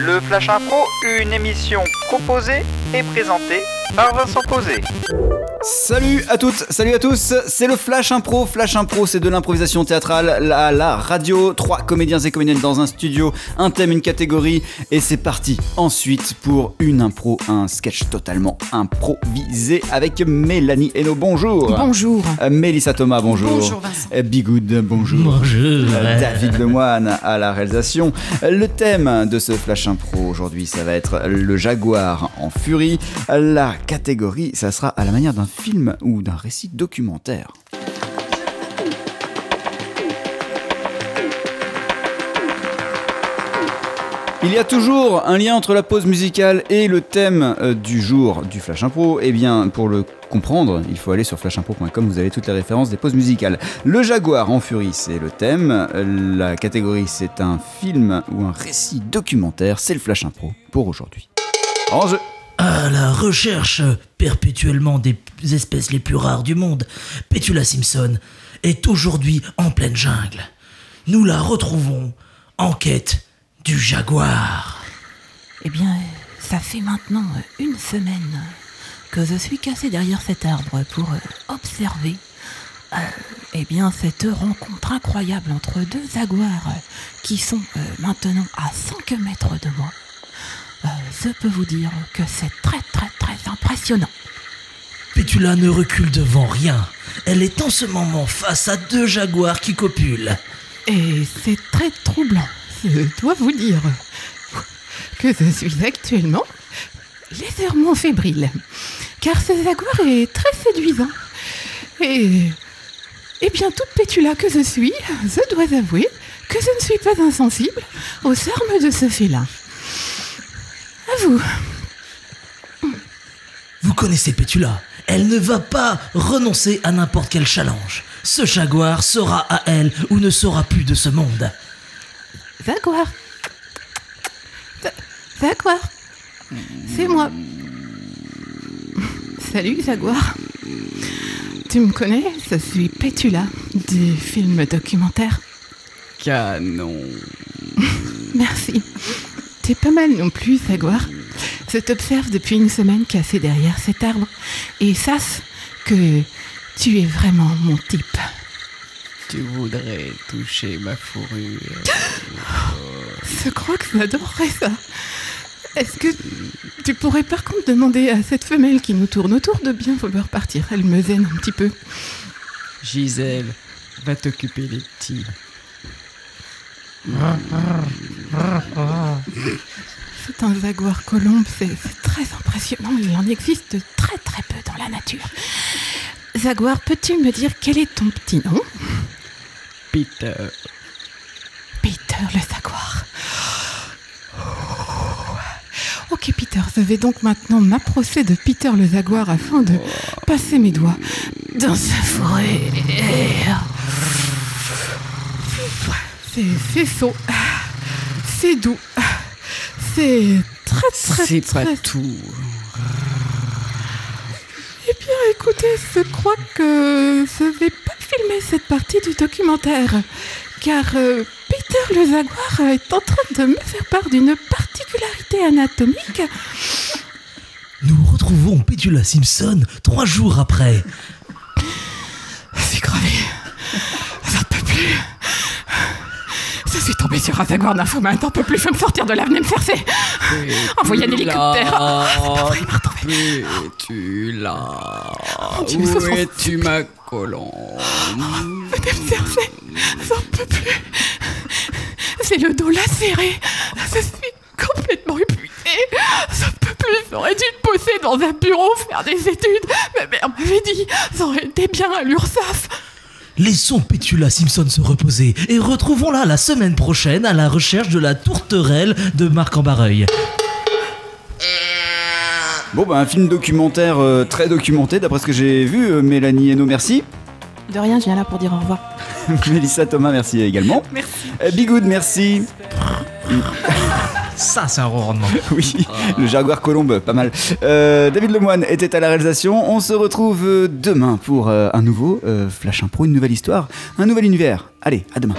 Le Flash Impro, une émission proposée et présentée par Vincent Posé. Salut à toutes, salut à tous, c'est le Flash Impro. Flash Impro, c'est de l'improvisation théâtrale à la radio. 3 comédiens et comédiennes dans un studio, un thème, une catégorie, et c'est parti ensuite pour une impro, un sketch totalement improvisé avec Mélanie Hainaut, bonjour. Bonjour. Mélissa Thomas, bonjour. Bonjour Vincent. Bigoud, bonjour. Bonjour. David Lemoine à la réalisation. Le thème de ce Flash Impro aujourd'hui, ça va être le jaguar en furie. La catégorie, ça sera à la manière d'un film ou d'un récit documentaire. Il y a toujours un lien entre la pause musicale et le thème du jour du Flash Impro. Eh bien, pour le comprendre, il faut aller sur flashimpro.com, vous avez toutes les références des pauses musicales. Le jaguar en furie, c'est le thème. La catégorie, c'est un film ou un récit documentaire. C'est le Flash Impro pour aujourd'hui. En jeu. À la recherche perpétuellement des espèces les plus rares du monde, Petula Simpson est aujourd'hui en pleine jungle. Nous la retrouvons en quête du jaguar. Eh bien, ça fait maintenant une semaine que je suis cassé derrière cet arbre pour observer eh bien, cette rencontre incroyable entre deux jaguars qui sont maintenant à 5 mètres de moi. Je peux vous dire que c'est très impressionnant. Petula ne recule devant rien. Elle est en ce moment face à 2 jaguars qui copulent. Et c'est très troublant. Je dois vous dire que je suis actuellement légèrement fébrile. Car ce jaguar est très séduisant. Et bien, toute Petula que je suis, je dois avouer que je ne suis pas insensible au charme de ce félin. À vous. Vous connaissez Petula. Elle ne va pas renoncer à n'importe quel challenge. Ce jaguar sera à elle ou ne sera plus de ce monde. Jaguar. Jaguar. C'est moi. Salut Jaguar. Tu me connais? Je suis Petula du film documentaire. Canon. Merci. T'es pas mal non plus, Jaguar. Je t'observe depuis une semaine cassé derrière cet arbre. Et sache que tu es vraiment mon type. Tu voudrais toucher ma fourrure. Je crois que j'adorerais ça. Est-ce que tu pourrais par contre demander à cette femelle qui nous tourne autour de bien vouloir partir? Elle me gêne un petit peu. Gisèle, va t'occuper des petits. C'est un jaguar colombe, c'est très impressionnant. Il en existe très peu dans la nature. Jaguar, peux-tu me dire quel est ton petit nom? Peter. Peter le jaguar. Ok Peter, je vais donc maintenant m'approcher de Peter le jaguar afin de passer mes doigts dans sa forêt. C'est chaud, c'est doux, c'est très C'est pas tout. Eh bien écoutez, je crois que je vais pas filmer cette partie du documentaire, car Peter le jaguar est en train de me faire part d'une particularité anatomique. Nous retrouvons Petula Simpson 3 jours après. Je suis crevé, j'en peux plus. Je suis tombé sur un jaguar nymphomane, j'en peux plus, je veux me sortir de là, venez me chercher. Envoyez un hélicoptère. Petula. Dieu, ça Où sent- es-tu ma colombe? Venez me chercher, j'en peux plus. J'ai le dos lacéré, je suis complètement épuisée. J'en peux plus, j'aurais dû me poser dans un bureau, faire des études. Ma mère m'avait dit, j'aurais été bien à l'URSSAF. Laissons Petula Simpson se reposer et retrouvons-la la semaine prochaine à la recherche de la tourterelle de Marc Ambareuil. Bon, bah, un film documentaire très documenté, d'après ce que j'ai vu. Mélanie Hainaut, merci. De rien, je viens là pour dire au revoir. Mélissa Thomas, merci également. Merci. Bigoud, merci. Ça, c'est un ronronnement. Oui, le jaguar colombe, pas mal. David Lemoine était à la réalisation. On se retrouve demain pour un nouveau Flash Impro, une nouvelle histoire, un nouvel univers. Allez, à demain.